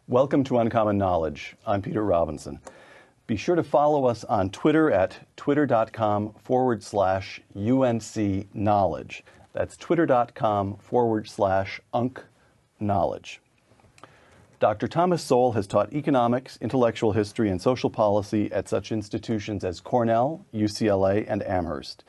Welcome to Uncommon Knowledge. I'm Peter Robinson. Be sure to follow us on Twitter at twitter.com/UNC Knowledge. That's twitter.com/UNC Knowledge. Dr. Thomas Sowell has taught economics, intellectual history, and social policy at such institutions as Cornell, UCLA, and Amherst.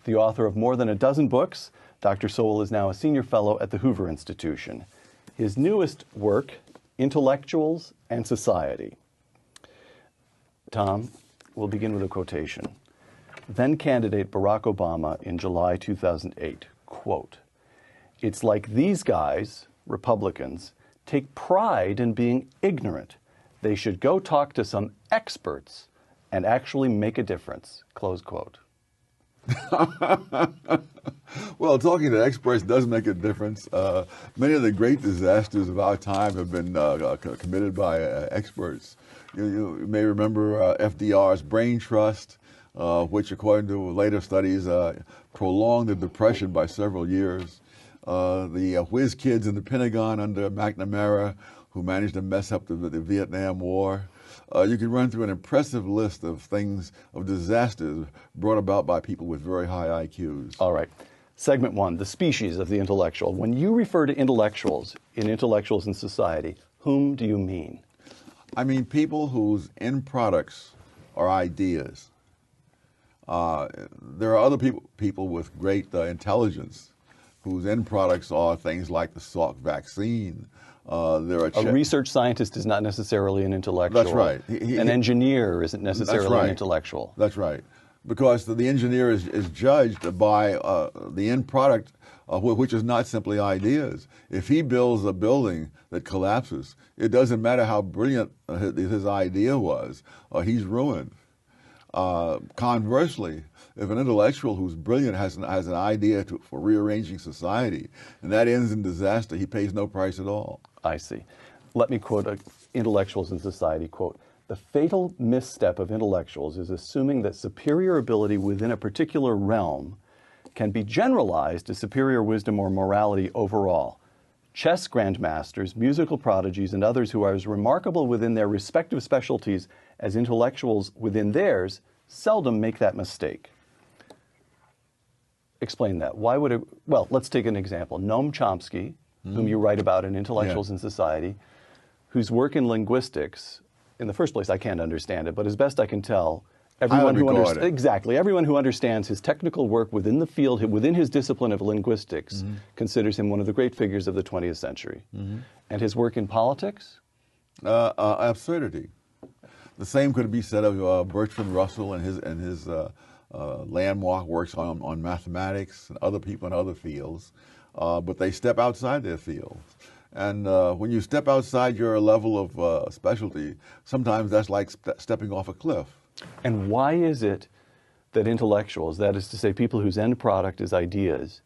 The author of more than a dozen books, Dr. Sowell is now a senior fellow at the Hoover Institution. His newest work, Intellectuals and Society. Tom, we'll begin with a quotation. Then candidate Barack Obama in July 2008, quote, "It's like these guys, Republicans, take pride in being ignorant. They should go talk to some experts and actually make a difference," close quote. Well, talking to experts does make a difference. Many of the great disasters of our time have been committed by experts. You may remember FDR's brain trust, which according to later studies prolonged the Depression by several years. The whiz kids in the Pentagon under McNamara who managed to mess up the Vietnam War. You can run through an impressive list of things, of disasters brought about by people with very high IQs. All right. Segment one, the species of the intellectual. When you refer to intellectuals in Intellectuals in Society, whom do you mean? I mean people whose end products are ideas. There are other people with great intelligence whose end products are things like the Salk vaccine. A research scientist is not necessarily an intellectual. That's right. An engineer isn't necessarily an intellectual. That's right. Because the engineer is judged by the end product, which is not simply ideas. If he builds a building that collapses, it doesn't matter how brilliant his idea was, he's ruined. Conversely, if an intellectual who's brilliant has an idea for rearranging society, and that ends in disaster, he pays no price at all. I see. Let me quote Intellectuals in Society, quote, "The fatal misstep of intellectuals is assuming that superior ability within a particular realm can be generalized to superior wisdom or morality overall. Chess grandmasters, musical prodigies, and others who are as remarkable within their respective specialties as intellectuals within theirs seldom make that mistake." Explain that. Why would it? Well, let's take an example. Noam Chomsky, whom you write about in Intellectuals in Society, whose work in linguistics, in the first place, I can't understand it, but as best I can tell, everyone who understands his technical work within the field, within his discipline of linguistics, considers him one of the great figures of the 20th century. And his work in politics? Absurdity. The same could be said of Bertrand Russell and his landmark works on mathematics and other people in other fields, but they step outside their fields. And when you step outside your level of specialty, sometimes that's like stepping off a cliff. And why is it that intellectuals, that is to say people whose end product is ideas,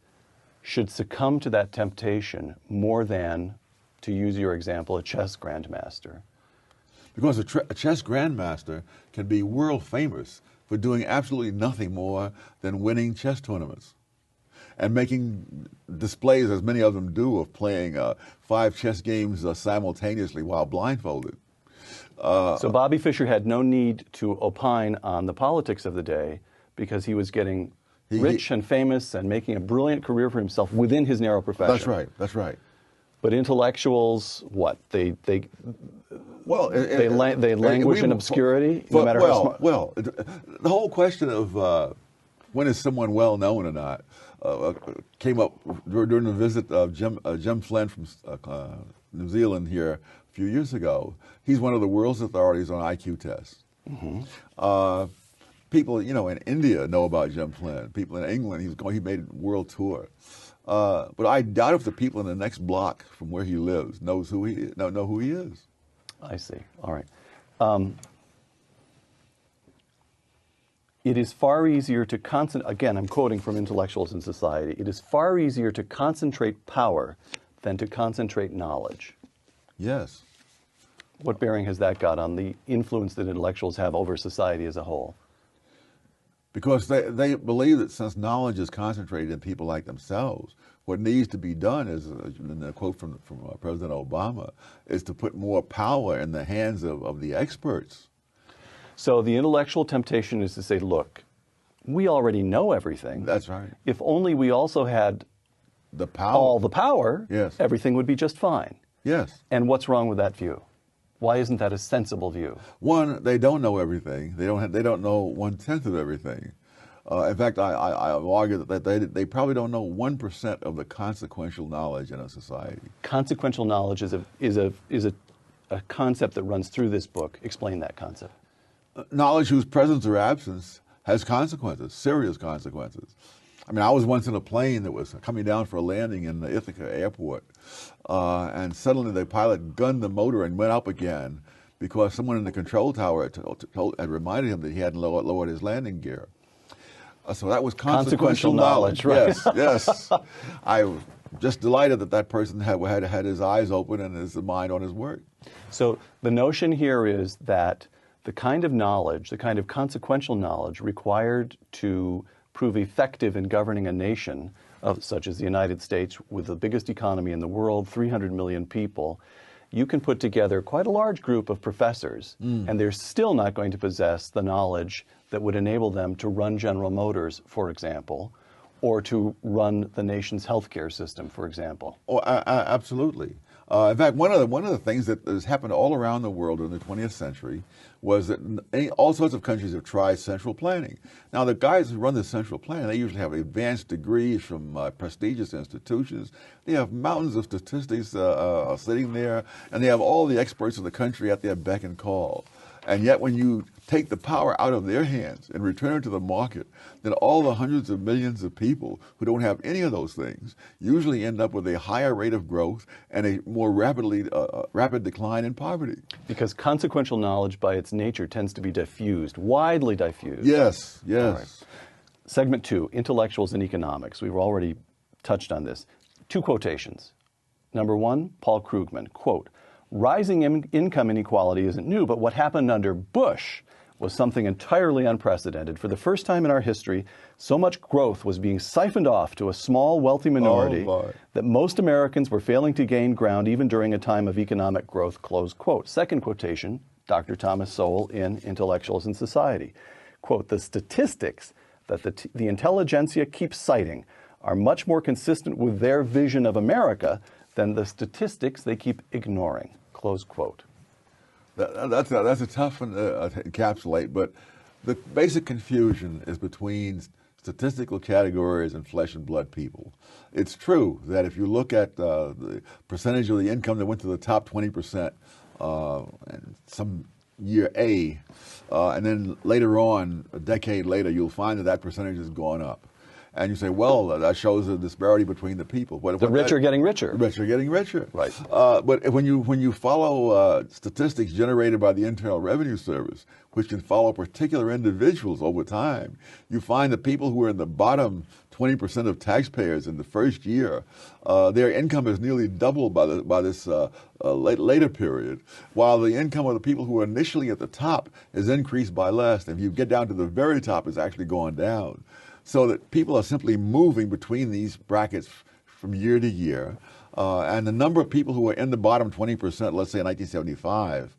should succumb to that temptation more than, to use your example, a chess grandmaster? Because a chess grandmaster can be world famous for doing absolutely nothing more than winning chess tournaments and making displays, as many of them do, of playing 5 chess games simultaneously while blindfolded. So Bobby Fischer had no need to opine on the politics of the day because he was getting rich and famous and making a brilliant career for himself within his narrow profession. That's right. That's right. But intellectuals, what? They languish in obscurity, no matter how smart. Well, the whole question of when is someone well known or not came up during the visit of Jim Flynn from New Zealand here a few years ago. He's one of the world's authorities on IQ tests. People, in India know about Jim Flynn. People in England, he made a world tour. But I doubt if the people in the next block from where he lives know who he is. I see. All right. It is far easier to concentrate, again, I'm quoting from Intellectuals in Society, it is far easier to concentrate power than to concentrate knowledge. Yes. What bearing has that got on the influence that intellectuals have over society as a whole? Because they believe that since knowledge is concentrated in people like themselves, What needs to be done is, in a quote from President Obama, is to put more power in the hands of the experts. So the intellectual temptation is to say, look, we already know everything. That's right. If only we also had The power. all the power, Yes. everything would be just fine. Yes. And what's wrong with that view? Why isn't that a sensible view? One, they don't know everything. They don't know 1/10 of everything. In fact, I argue that they probably don't know 1% of the consequential knowledge in a society. Consequential knowledge is a concept that runs through this book. Explain that concept. Knowledge whose presence or absence has consequences, serious consequences. I mean, I was once in a plane that was coming down for a landing in the Ithaca airport, and suddenly the pilot gunned the motor and went up again because someone in the control tower had reminded him that he hadn't lowered his landing gear. So that was consequential knowledge. Right? Yes, yes. I was just delighted that person had his eyes open and his mind on his work. So the notion here is that the kind of knowledge, the kind of consequential knowledge required to prove effective in governing a nation, such as the United States, with the biggest economy in the world, 300 million people, you can put together quite a large group of professors, and they're still not going to possess the knowledge that would enable them to run General Motors, for example, or to run the nation's healthcare system, for example. Oh, absolutely. In fact, one of the things that has happened all around the world in the 20th century was that all sorts of countries have tried central planning. Now, the guys who run the central planning, they usually have advanced degrees from prestigious institutions. They have mountains of statistics sitting there, and they have all the experts in the country at their beck and call. And yet when you take the power out of their hands and return it to the market, then all the hundreds of millions of people who don't have any of those things usually end up with a higher rate of growth and a more rapid decline in poverty. Because consequential knowledge by its nature tends to be diffused, widely diffused. Yes, yes. All right. Segment 2, intellectuals and economics. We've already touched on this. 2 quotations. Number 1, Paul Krugman, quote, "Rising income inequality isn't new, but what happened under Bush was something entirely unprecedented. For the first time in our history, so much growth was being siphoned off to a small, wealthy minority that most Americans were failing to gain ground even during a time of economic growth," close quote. Second quotation, Dr. Thomas Sowell in Intellectuals and Society. Quote, "The statistics that the intelligentsia keeps citing are much more consistent with their vision of America than the statistics they keep ignoring," close quote. That's a tough one to encapsulate, but the basic confusion is between statistical categories and flesh and blood people. It's true that if you look at the percentage of the income that went to the top 20% in some year A, and then later on, a decade later, you'll find that percentage has gone up. And you say, well, that shows a disparity between the people. The rich are getting richer. The rich are getting richer. Right. But when you follow statistics generated by the Internal Revenue Service, which can follow particular individuals over time, you find the people who are in the bottom 20% of taxpayers in the first year, their income is nearly doubled by this later period, while the income of the people who are initially at the top is increased by less. And if you get down to the very top, it's actually going down. So that people are simply moving between these brackets from year to year. And the number of people who are in the bottom 20%, let's say in 1975,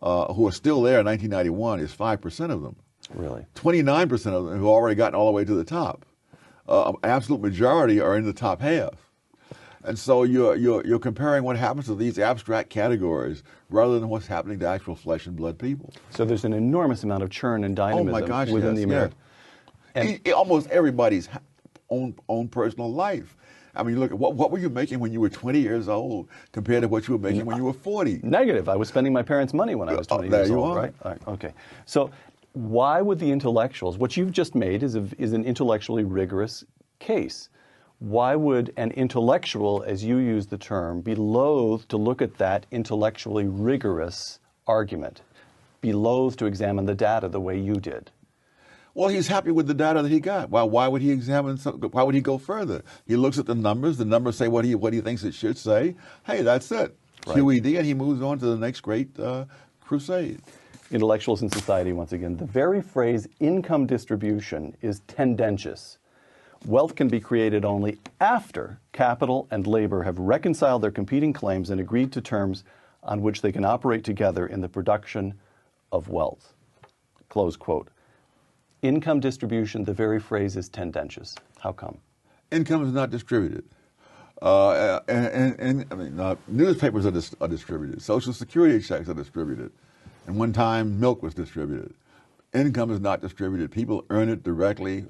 who are still there in 1991 is 5% of them. Really? 29% of them have already gotten all the way to the top. Absolute majority are in the top half. And so you're comparing what happens to these abstract categories rather than what's happening to actual flesh and blood people. So there's an enormous amount of churn and dynamism within the American. And almost everybody's own personal life. I mean, look, what were you making when you were 20 years old compared to what you were making when you were 40? Negative. I was spending my parents' money when I was 20 years old, right? All right? Okay. So why would the intellectuals, what you've just made is an intellectually rigorous case. Why would an intellectual, as you use the term, be loath to look at that intellectually rigorous argument, be loath to examine the data the way you did? Well, he's happy with the data that he got. Well, why would he examine? Why would he go further? He looks at the numbers. The numbers say what he thinks it should say. Hey, that's it. Right. QED, and he moves on to the next great crusade. Intellectuals in Society, once again. The very phrase income distribution is tendentious. Wealth can be created only after capital and labor have reconciled their competing claims and agreed to terms on which they can operate together in the production of wealth. Close quote. Income distribution, the very phrase is tendentious. How come? Income is not distributed. Newspapers are distributed. Social Security checks are distributed. And one time, milk was distributed. Income is not distributed. People earn it directly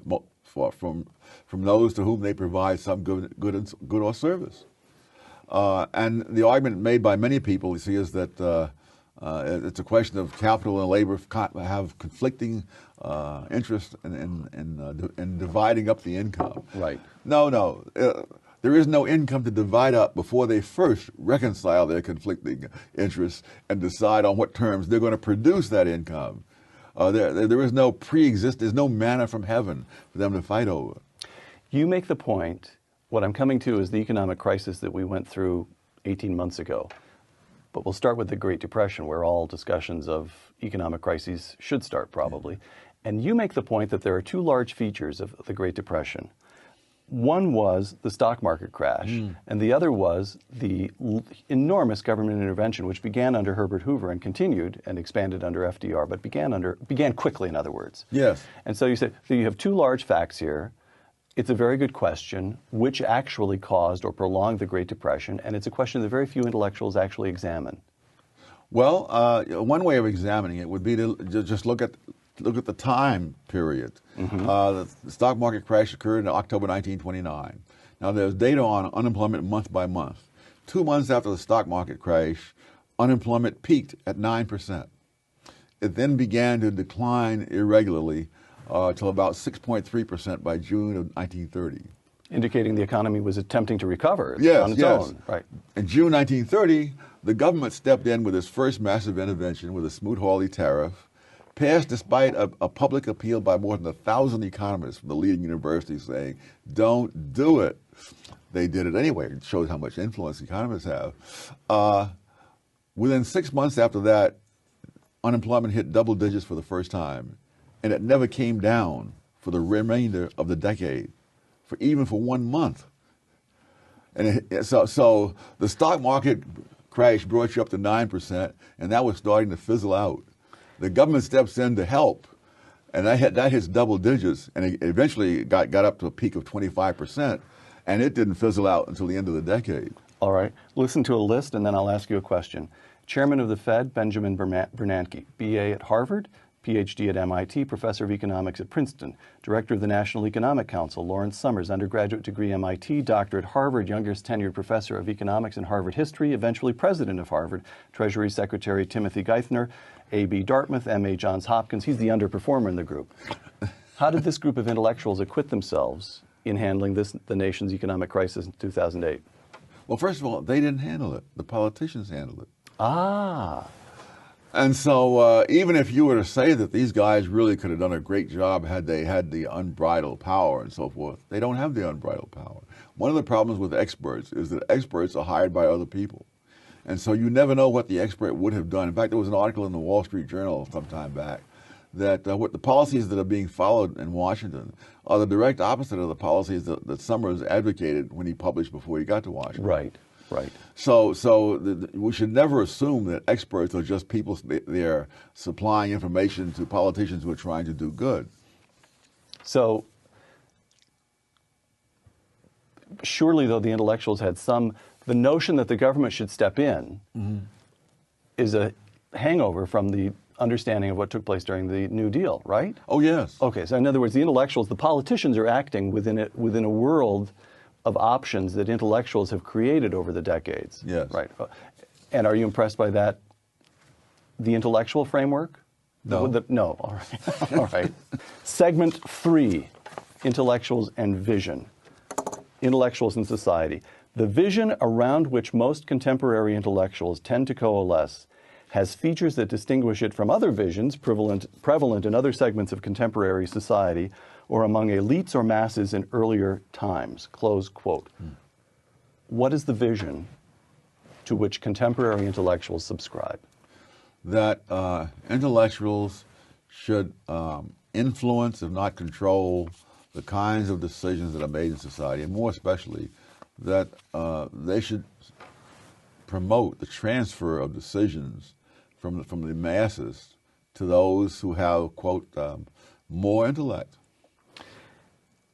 from those to whom they provide some good or service. And the argument made by many people, you see, is that it's a question of capital and labor have conflicting interests in dividing up the income. Right. No. There is no income to divide up before they first reconcile their conflicting interests and decide on what terms they're going to produce that income. There is no there's no manna from heaven for them to fight over. You make the point, what I'm coming to is the economic crisis that we went through 18 months ago. But we'll start with the Great Depression, where all discussions of economic crises should start, probably. And you make the point that there are two large features of the Great Depression. One was the stock market crash, and the other was the enormous government intervention, which began under Herbert Hoover and continued and expanded under FDR, but began quickly, in other words. Yes. And so you say, so you have two large facts here. It's a very good question, which actually caused or prolonged the Great Depression, and it's a question that very few intellectuals actually examine. Well, one way of examining it would be to just look at the time period. The stock market crash occurred in October 1929. Now, there's data on unemployment month by month. 2 months after the stock market crash, unemployment peaked at 9%. It then began to decline irregularly till about 6.3% by June of 1930. Indicating the economy was attempting to recover on its own. Right. In June 1930, the government stepped in with its first massive intervention with a Smoot-Hawley tariff, passed despite a public appeal by more than 1,000 economists from the leading universities saying, don't do it. They did it anyway. It shows how much influence economists have. Within 6 months after that, unemployment hit double digits for the first time, and it never came down for the remainder of the decade, even for 1 month. And so the stock market crash brought you up to 9%, and that was starting to fizzle out. The government steps in to help, and that hits double digits, and it eventually got up to a peak of 25%, and it didn't fizzle out until the end of the decade. All right. Listen to a list, and then I'll ask you a question. Chairman of the Fed, Benjamin Bernanke, BA at Harvard, PhD at MIT, Professor of Economics at Princeton, Director of the National Economic Council, Lawrence Summers, undergraduate degree MIT, Doctorate Harvard, youngest tenured Professor of Economics and Harvard History, eventually President of Harvard, Treasury Secretary Timothy Geithner, AB Dartmouth, MA Johns Hopkins. He's the underperformer in the group. How did this group of intellectuals acquit themselves in handling the nation's economic crisis in 2008? Well, first of all, they didn't handle it. The politicians handled it. Ah. And so even if you were to say that these guys really could have done a great job had they had the unbridled power and so forth, they don't have the unbridled power. One of the problems with experts is that experts are hired by other people. And so you never know what the expert would have done. In fact, there was an article in the Wall Street Journal some time back that what the policies that are being followed in Washington are the direct opposite of the policies that Summers advocated when he published before he got to Washington. Right. So we should never assume that experts are just people they're supplying information to politicians who are trying to do good. So surely, though, the intellectuals had the notion that the government should step in is a hangover from the understanding of what took place during the New Deal, right? Oh, yes. Okay, so in other words, the intellectuals, the politicians are acting within a world of options that intellectuals have created over the decades. Yes. Right. And are you impressed by that, the intellectual framework? No. No. All right. All right. Segment 3, intellectuals and vision. Intellectuals in society. The vision around which most contemporary intellectuals tend to coalesce has features that distinguish it from other visions prevalent in other segments of contemporary society or among elites or masses in earlier times, close quote. What is the vision to which contemporary intellectuals subscribe? That intellectuals should influence, if not control, the kinds of decisions that are made in society, and more especially that they should promote the transfer of decisions from the masses to those who have, quote, more intellect.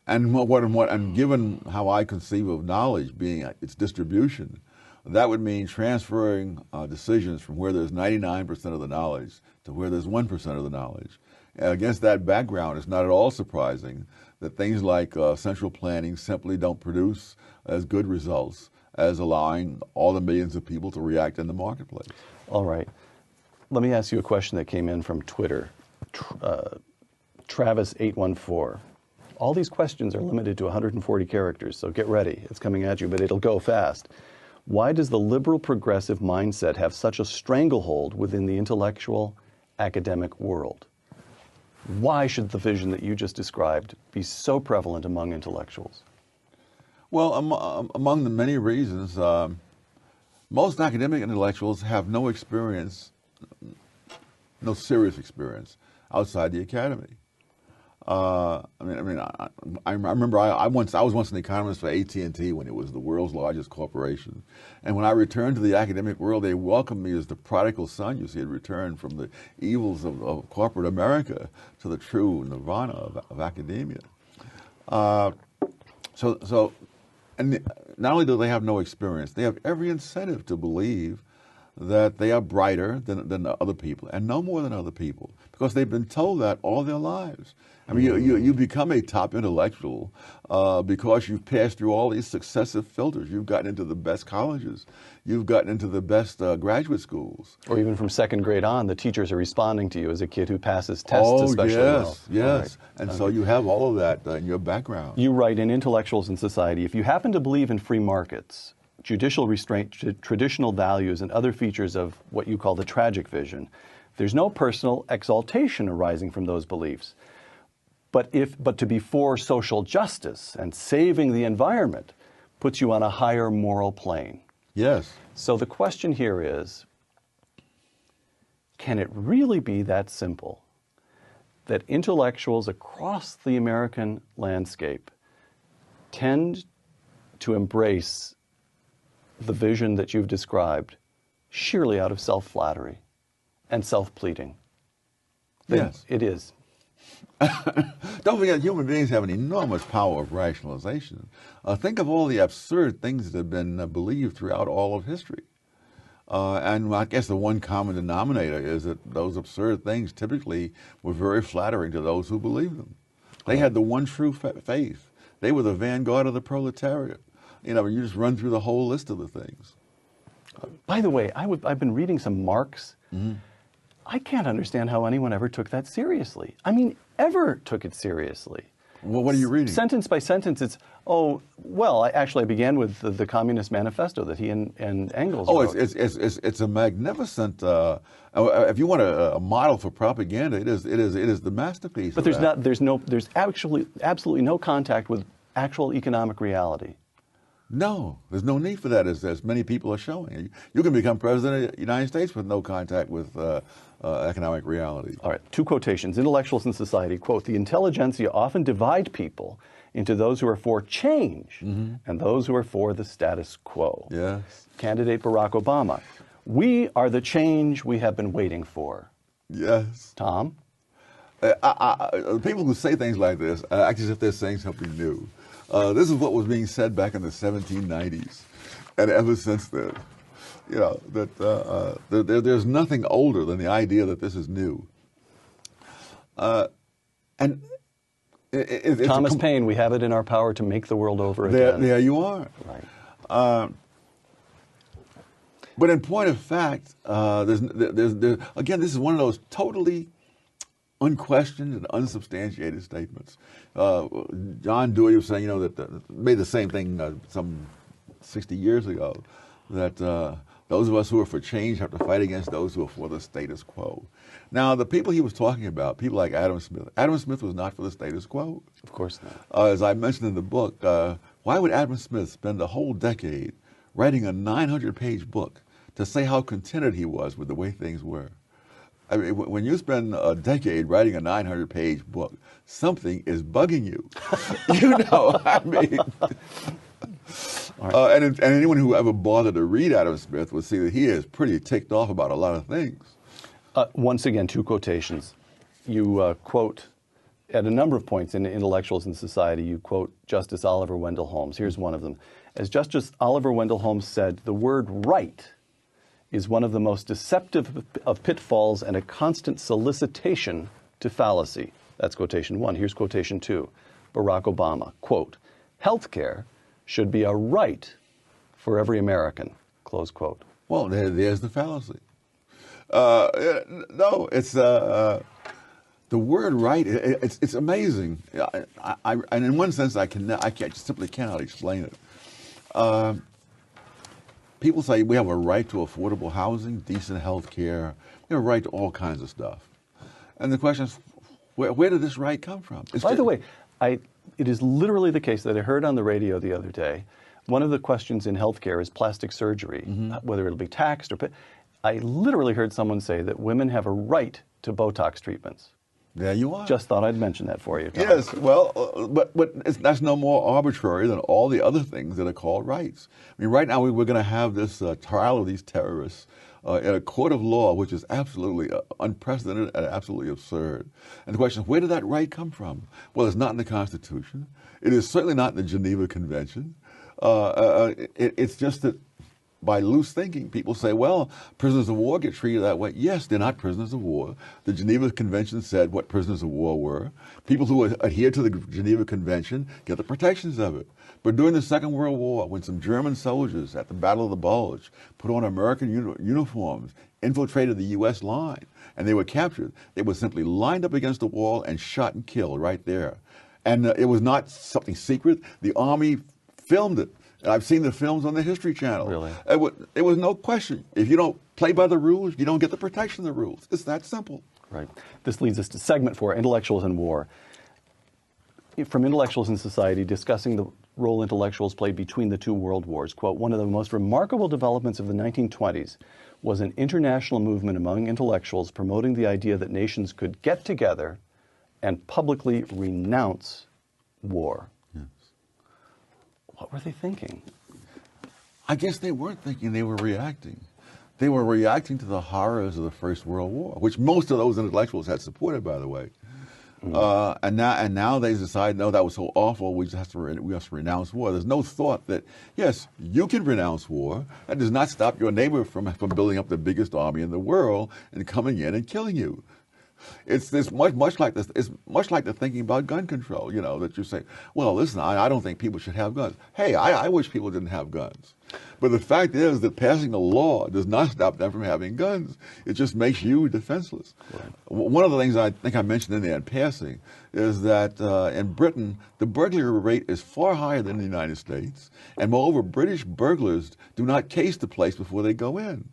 And given how I conceive of knowledge being its distribution, that would mean transferring decisions from where there's 99% of the knowledge to where there's 1% of the knowledge. And against that background, it's not at all surprising that things like central planning simply don't produce as good results as allowing all the millions of people to react in the marketplace. All right. Let me ask you a question that came in from Twitter. Travis814. All these questions are limited to 140 characters, so get ready. It's coming at you, but it'll go fast. Why does the liberal progressive mindset have such a stranglehold within the intellectual academic world? Why should the vision that you just described be so prevalent among intellectuals? Well, among the many reasons, most academic intellectuals have no experience, no serious experience outside the academy. I remember I was once an economist for AT&T when it was the world's largest corporation. And when I returned to the academic world, they welcomed me as the prodigal son, you see, had returned from the evils of corporate America to the true nirvana of academia. And not only do they have no experience, they have every incentive to believe that they are brighter than other people and know more than other people because they've been told that all their lives. I mean, you become a top intellectual because you've passed through all these successive filters. You've gotten into the best colleges. You've gotten into the best graduate schools. Or even from second grade on, the teachers are responding to you as a kid who passes tests especially well. Yes. Right. And so you have all of that in your background. You write in Intellectuals in Society, if you happen to believe in free markets, judicial restraint, traditional values, and other features of what you call the tragic vision, there's no personal exaltation arising from those beliefs. But to be for social justice and saving the environment puts you on a higher moral plane. Yes. So the question here is, can it really be that simple that intellectuals across the American landscape tend to embrace the vision that you've described sheerly out of self-flattery and self-pleading? Yes. It is. Don't forget, human beings have an enormous power of rationalization. Think of all the absurd things that have been believed throughout all of history. And I guess the one common denominator is that those absurd things typically were very flattering to those who believed them. They had the one true faith. They were the vanguard of the proletariat. You know, you just run through the whole list of the things. By the way, I've been reading some Marx. Mm-hmm. I can't understand how anyone ever took that seriously. I mean, ever took it seriously. Well, what are you reading? Sentence by sentence, it's, I began with the Communist Manifesto that he and Engels wrote. It's a magnificent, if you want a model for propaganda, it is the masterpiece. But there's absolutely no contact with actual economic reality. No, there's no need for that, as many people are showing. You can become president of the United States with no contact with economic reality. All right, two quotations. Intellectuals in Society, quote, "The intelligentsia often divide people into those who are for change and those who are for the status quo." Yes. Candidate Barack Obama, "We are the change we have been waiting for." Yes. Tom? People who say things like this act as if they're saying something new. This is what was being said back in the 1790s, and ever since then, you know, that there's nothing older than the idea that this is new. And Thomas Paine, we have it in our power to make the world over again. There you are. Right. But in point of fact, again, this is one of those totally unquestioned and unsubstantiated statements. John Dewey was saying, that made the same thing some 60 years ago, that those of us who are for change have to fight against those who are for the status quo. Now, the people he was talking about, people like Adam Smith was not for the status quo. Of course not. As I mentioned in the book, why would Adam Smith spend a whole decade writing a 900-page book to say how contented he was with the way things were? I mean, when you spend a decade writing a 900-page book, something is bugging you. You know, I mean, and anyone who ever bothered to read Adam Smith would see that he is pretty ticked off about a lot of things. Once again, two quotations. You quote, at a number of points in Intellectuals in Society, you quote Justice Oliver Wendell Holmes. Here's one of them. As Justice Oliver Wendell Holmes said, the word right is one of the most deceptive of pitfalls and a constant solicitation to fallacy. That's quotation one. Here's quotation two. Barack Obama, quote, healthcare should be a right for every American, close quote. Well, there's the fallacy. No, it's the word right. It's amazing. And in one sense, I simply cannot explain it. People say we have a right to affordable housing, decent health care, we have a right to all kinds of stuff. And the question is, where did this right come from? By the way, it is literally the case that I heard on the radio the other day. One of the questions in healthcare is plastic surgery, whether it'll be taxed or. I literally heard someone say that women have a right to Botox treatments. There you are. Just thought I'd mention that for you, Tom. Yes, well, but that's no more arbitrary than all the other things that are called rights. I mean, right now we're going to have this trial of these terrorists in a court of law, which is absolutely unprecedented and absolutely absurd. And the question is, where did that right come from? Well, it's not in the Constitution. It is certainly not in the Geneva Convention. It's just that by loose thinking, people say, well, prisoners of war get treated that way. Yes, they're not prisoners of war. The Geneva Convention said what prisoners of war were. People who adhere to the Geneva Convention get the protections of it. But during the Second World War, when some German soldiers at the Battle of the Bulge put on American uniforms, infiltrated the U.S. line, and they were captured, they were simply lined up against the wall and shot and killed right there. And it was not something secret. The Army filmed it. And I've seen the films on the History Channel. Really? It was no question. If you don't play by the rules, you don't get the protection of the rules. It's that simple. Right. This leads us to segment 4, Intellectuals and War. From Intellectuals in Society, discussing the role intellectuals played between the two world wars. Quote, one of the most remarkable developments of the 1920s was an international movement among intellectuals promoting the idea that nations could get together and publicly renounce war. What were they thinking? I guess they weren't thinking, they were reacting. They were reacting to the horrors of the First World War, which most of those intellectuals had supported, by the way. And now they decide, no, that was so awful, we have to renounce war. There's no thought that, yes, you can renounce war. That does not stop your neighbor from building up the biggest army in the world and coming in and killing you. It's much like this. It's much like the thinking about gun control. You know, that you say, well, listen, I don't think people should have guns. Hey, I wish people didn't have guns. But the fact is that passing a law does not stop them from having guns. It just makes you defenseless. Right. One of the things I think I mentioned in there in passing is that in Britain, the burglary rate is far higher than the United States. And moreover, British burglars do not case the place before they go in.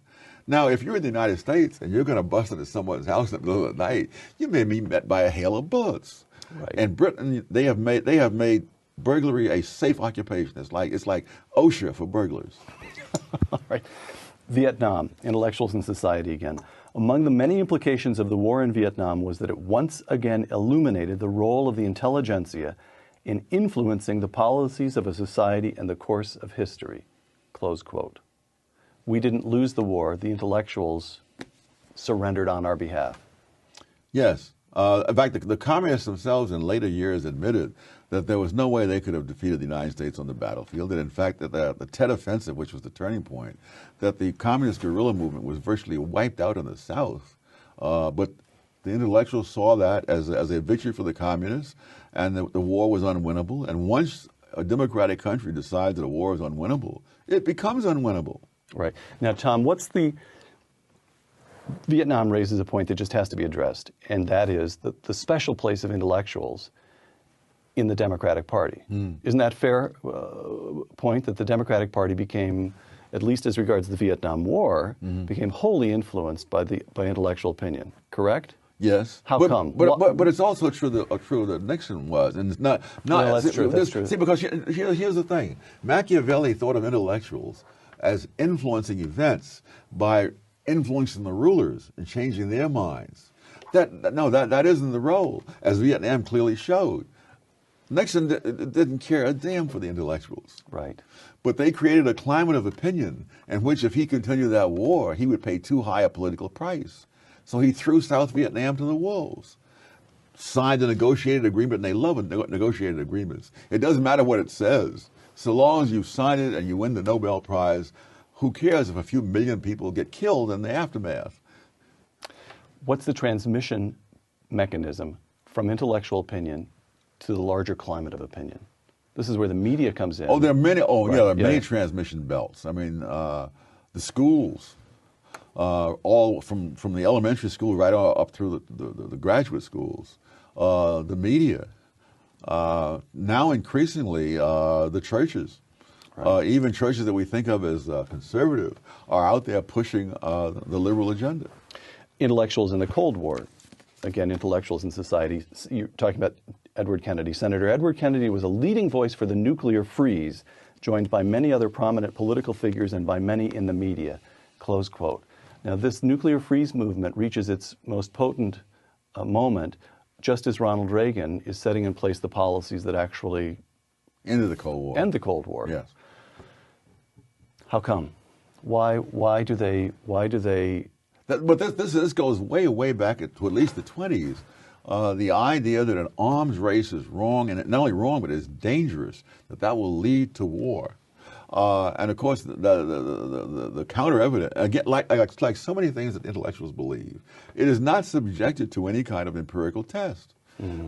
Now, if you're in the United States and you're going to bust into someone's house in the middle of the night, you may be met by a hail of bullets. Right. In Britain, they have made burglary a safe occupation. It's like OSHA for burglars. All right. Vietnam, Intellectuals in Society again. Among the many implications of the war in Vietnam was that it once again illuminated the role of the intelligentsia in influencing the policies of a society and the course of history. Close quote. We didn't lose the war. The intellectuals surrendered on our behalf. Yes. In fact, the communists themselves in later years admitted that there was no way they could have defeated the United States on the battlefield. And in fact, that the Tet Offensive, which was the turning point, that the communist guerrilla movement was virtually wiped out in the South. But the intellectuals saw that as a victory for the communists, and the war was unwinnable. And once a democratic country decides that a war is unwinnable, it becomes unwinnable. Right. Now, Tom, Vietnam raises a point that just has to be addressed, and that is the special place of intellectuals in the Democratic Party. Isn't that a fair point, that the Democratic Party became, at least as regards the Vietnam War, became wholly influenced by intellectual opinion, correct? Yes. How come? But it's also true that Nixon was, and it's not. No, that's true. That's true. See, because here's the thing: Machiavelli thought of intellectuals as influencing events by influencing the rulers and changing their minds. That isn't the role, as Vietnam clearly showed. Nixon didn't care a damn for the intellectuals. Right. But they created a climate of opinion in which if he continued that war, he would pay too high a political price. So he threw South Vietnam to the wolves, signed a negotiated agreement, and they love negotiated agreements. It doesn't matter what it says. So long as you sign it and you win the Nobel Prize, who cares if a few million people get killed in the aftermath? What's the transmission mechanism from intellectual opinion to the larger climate of opinion? This is where the media comes in. Oh, there are many. Oh, Right. yeah, there are many transmission belts. I mean, the schools, all from the elementary school right up through the graduate schools, the media, now increasingly the churches. Right. Even churches that we think of as conservative are out there pushing the liberal agenda. Intellectuals in the Cold War, again, intellectuals in society. You're talking about Edward Kennedy. Senator Edward Kennedy was a leading voice for the nuclear freeze, joined by many other prominent political figures and by many in the media, close quote. Now, this nuclear freeze movement reaches its most potent moment just as Ronald Reagan is setting in place the policies that actually Into the Cold War. end the Cold War. Yes. How come? Why do they? But this goes way back to at least the 20s. The idea that an arms race is wrong, and not only wrong, but is dangerous, that will lead to war. And of course, the counter evidence, again, like so many things that intellectuals believe, it is not subjected to any kind of empirical test.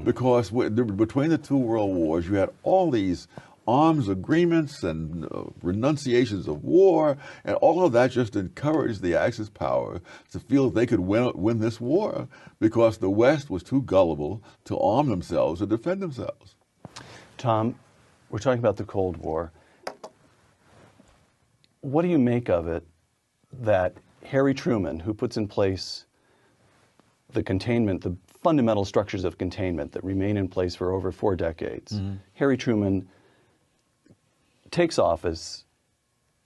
Because between the two world wars, you had all these arms agreements and renunciations of war, and all of that just encouraged the Axis power to feel they could win this war because the West was too gullible to arm themselves or defend themselves. Tom, we're talking about the Cold War. What do you make of it that Harry Truman, who puts in place the containment, the fundamental structures of containment that remain in place for over 4 decades, Harry Truman takes office,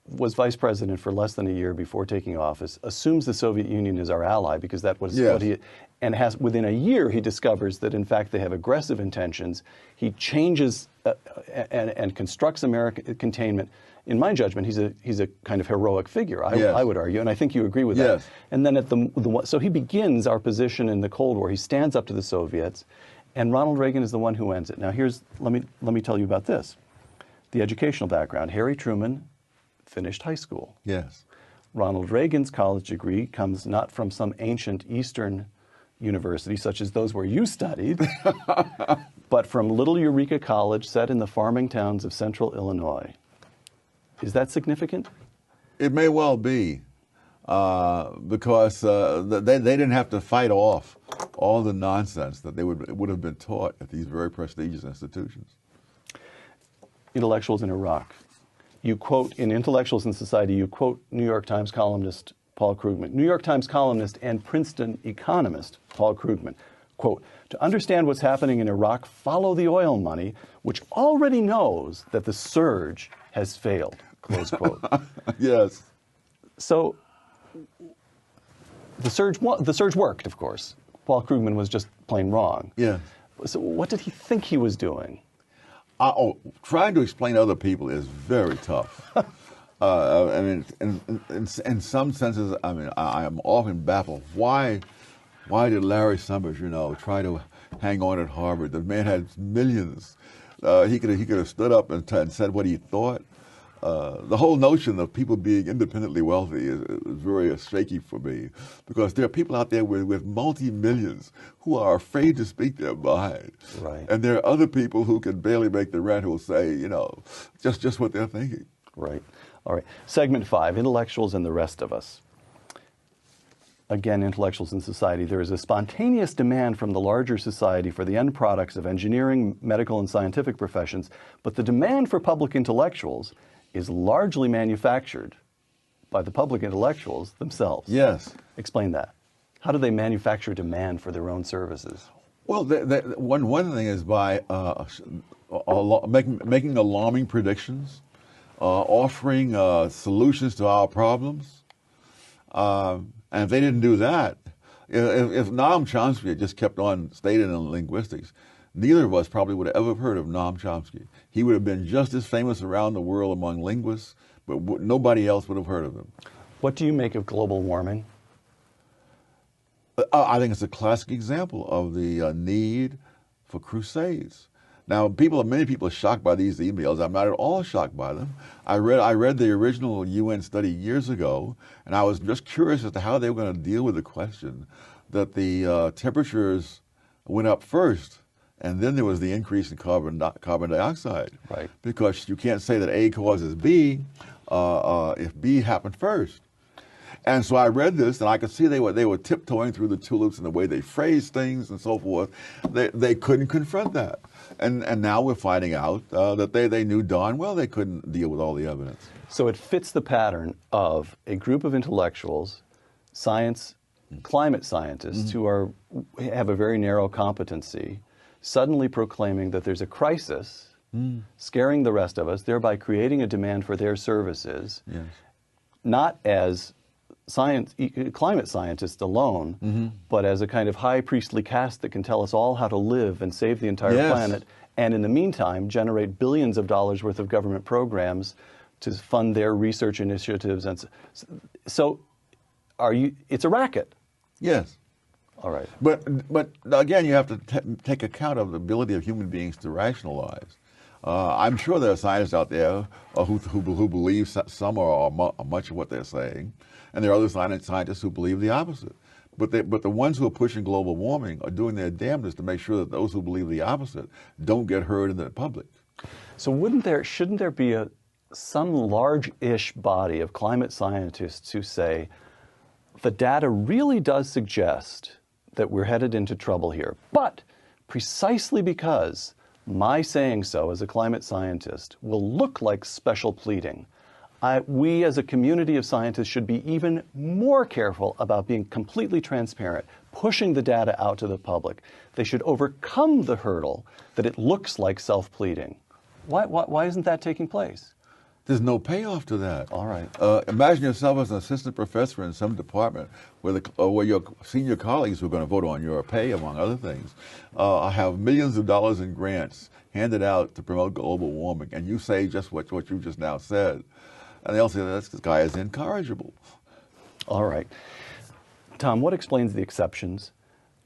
was vice president for less than a year before taking office, assumes the Soviet Union is our ally because that was Yes. what he, and has within a year he discovers that in fact they have aggressive intentions. He changes and constructs American containment. In my judgment, he's a kind of heroic figure. Yes. I would argue, and I think you agree with Yes. that. And then so he begins our position in the Cold War. He stands up to the Soviets, and Ronald Reagan is the one who ends it. Now let me tell you about this. The educational background. Harry Truman finished high school. Yes. Ronald Reagan's college degree comes not from some ancient Eastern university, such as those where you studied, but from Little Eureka College set in the farming towns of central Illinois. Is that significant? It may well be, because they didn't have to fight off all the nonsense that they would have been taught at these very prestigious institutions. Intellectuals in Iraq. You quote, in Intellectuals in Society, you quote New York Times columnist Paul Krugman. New York Times columnist and Princeton economist Paul Krugman. Quote, to understand what's happening in Iraq, follow the oil money, which already knows that the surge has failed. Close quote. Yes. So the surge worked, of course. Paul Krugman was just plain wrong. Yeah. So what did he think he was doing? Trying to explain to other people is very tough. I mean, in some senses, I mean, I am often baffled. Why did Larry Summers, try to hang on at Harvard? The man had millions. He could have stood up and said what he thought. The whole notion of people being independently wealthy is very shaky for me, because there are people out there with multi-millions who are afraid to speak their mind. Right. And there are other people who can barely make the rent who will say, just what they're thinking. Right. All right. Segment 5, Intellectuals and the Rest of Us. Again, intellectuals in society. There is a spontaneous demand from the larger society for the end products of engineering, medical, and scientific professions, but the demand for public intellectuals is largely manufactured by the public intellectuals themselves. Yes. Explain that. How do they manufacture demand for their own services? Well, one thing is by making alarming offering solutions to our problems. And if they didn't do that, if Noam Chomsky had just kept on staying in linguistics, neither of us probably would have ever heard of Noam Chomsky. He would have been just as famous around the world among linguists, but nobody else would have heard of him. What do you make of global warming? I think it's a classic example of the need for crusades. Now, many people are shocked by these emails. I'm not at all shocked by them. I read the original UN study years ago, and I was just curious as to how they were going to deal with the question that the temperatures went up first, and then there was the increase in carbon dioxide. Right. Because you can't say that A causes B if B happened first. And so I read this, and I could see they were tiptoeing through the tulips in the way they phrased things and so forth. They couldn't confront that. And now we're finding out that they knew darn well they couldn't deal with all the evidence. So it fits the pattern of a group of intellectuals, climate scientists who have a very narrow competency, suddenly proclaiming that there's a crisis, scaring the rest of us, thereby creating a demand for their services, Yes. not as climate scientists alone, but as a kind of high priestly caste that can tell us all how to live and save the entire Yes. planet, and in the meantime generate billions of dollars worth of government programs to fund their research initiatives. And so it's a racket. Yes. All right. But again, you have to take account of the ability of human beings to rationalize. I'm sure there are scientists out there who believe some or much of what they're saying, and there are other scientists who believe the opposite. But the ones who are pushing global warming are doing their damnedest to make sure that those who believe the opposite don't get heard in the public. So shouldn't there be some large-ish body of climate scientists who say the data really does suggest that we're headed into trouble here, but precisely because my saying so as a climate scientist will look like special pleading, we as a community of scientists should be even more careful about being completely transparent, pushing the data out to the public. They should overcome the hurdle that it looks like self-pleading. Why isn't that taking place? There's no payoff to that. All right. Imagine yourself as an assistant professor in some department where your senior colleagues who are going to vote on your pay, among other things, have millions of dollars in grants handed out to promote global warming, and you say just what you just now said. And they'll say, this guy is incorrigible. All right. Tom, what explains the exceptions?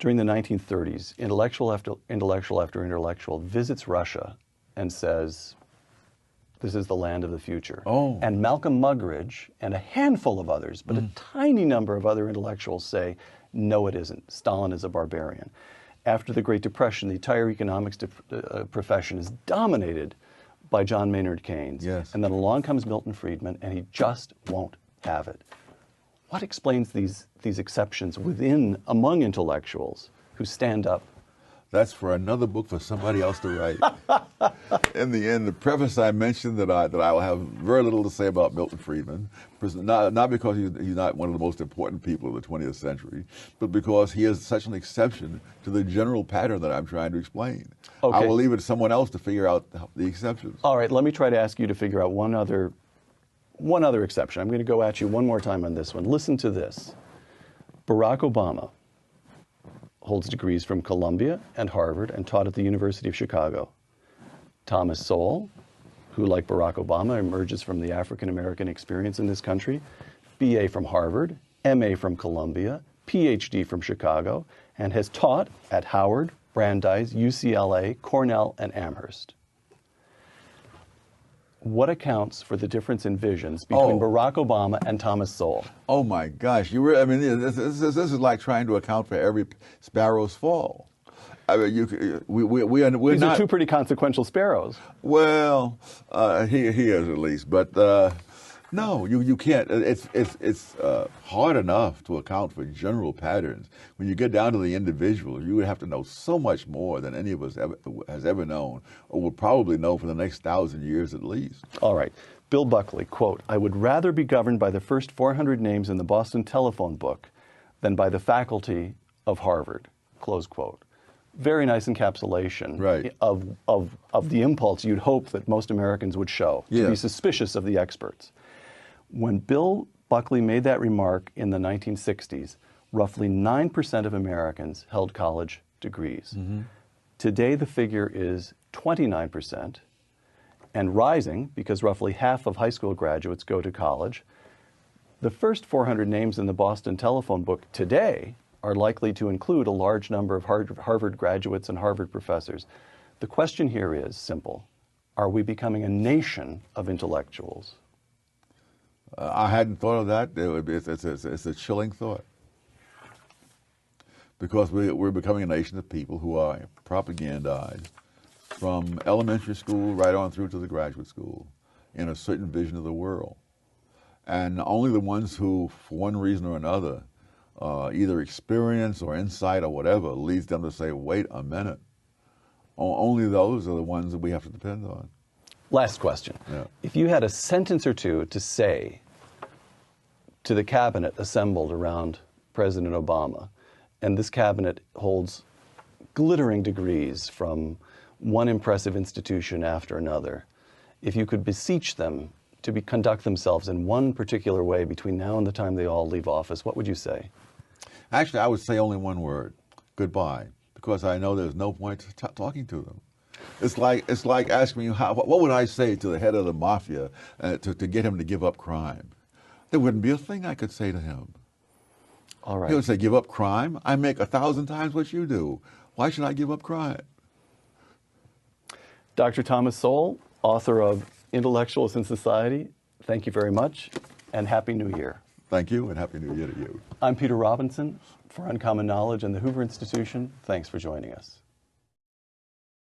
During the 1930s, intellectual after intellectual visits Russia and says, this is the land of the future. Oh. And Malcolm Muggeridge and a handful of others, but a tiny number of other intellectuals say, no, it isn't. Stalin is a barbarian. After the Great Depression, the entire economics profession is dominated by John Maynard Keynes. Yes. And then along comes Milton Friedman, and he just won't have it. What explains these exceptions among intellectuals who stand up? That's for another book for somebody else to write. In the preface, I mentioned that I will have very little to say about Milton Friedman, not because he's not one of the most important people of the 20th century, but because he is such an exception to the general pattern that I'm trying to explain. Okay. I will leave it to someone else to figure out the exceptions. All right, let me try to ask you to figure out one other exception. I'm going to go at you one more time on this one. Listen to this. Barack Obama holds degrees from Columbia and Harvard and taught at the University of Chicago. Thomas Sowell, who like Barack Obama emerges from the African American experience in this country, BA from Harvard, MA from Columbia, PhD from Chicago, and has taught at Howard, Brandeis, UCLA, Cornell, and Amherst. What accounts for the difference in visions between Barack Obama and Thomas Sowell? Oh my gosh! This is like trying to account for every sparrow's fall. I mean, we're These not. are two pretty consequential sparrows. Well, he is at least, but no, you can't. It's hard enough to account for general patterns. When you get down to the individual, you would have to know so much more than any of us has ever known, or will probably know for the next 1,000 years at least. All right. Bill Buckley, quote, "I would rather be governed by the first 400 names in the Boston telephone book than by the faculty of Harvard," close quote. Very nice encapsulation Right. of the impulse you'd hope that most Americans would show, to be Yes. suspicious of the experts. When Bill Buckley made that remark in the 1960s, roughly 9% of Americans held college degrees. Today, the figure is 29% and rising because roughly half of high school graduates go to college. The first 400 names in the Boston telephone book today are likely to include a large number of Harvard graduates and Harvard professors. The question here is simple. Are we becoming a nation of intellectuals? I hadn't thought of that. It's a chilling thought. Because we're becoming a nation of people who are propagandized from elementary school right on through to the graduate school in a certain vision of the world. And only the ones who, for one reason or another, either experience or insight or whatever, leads them to say, wait a minute. Only those are the ones that we have to depend on. Last question. Yeah. If you had a sentence or two to say to the cabinet assembled around President Obama, and this cabinet holds glittering degrees from one impressive institution after another, if you could beseech them to conduct themselves in one particular way between now and the time they all leave office, what would you say? Actually, I would say only one word, goodbye, because I know there's no point talking to them. It's like asking me, what would I say to the head of the mafia to get him to give up crime? There wouldn't be a thing I could say to him. All right. He would say, give up crime? I make 1,000 times what you do. Why should I give up crime? Dr. Thomas Sowell, author of Intellectuals in Society, thank you very much, and Happy New Year. Thank you, and Happy New Year to you. I'm Peter Robinson for Uncommon Knowledge and the Hoover Institution. Thanks for joining us.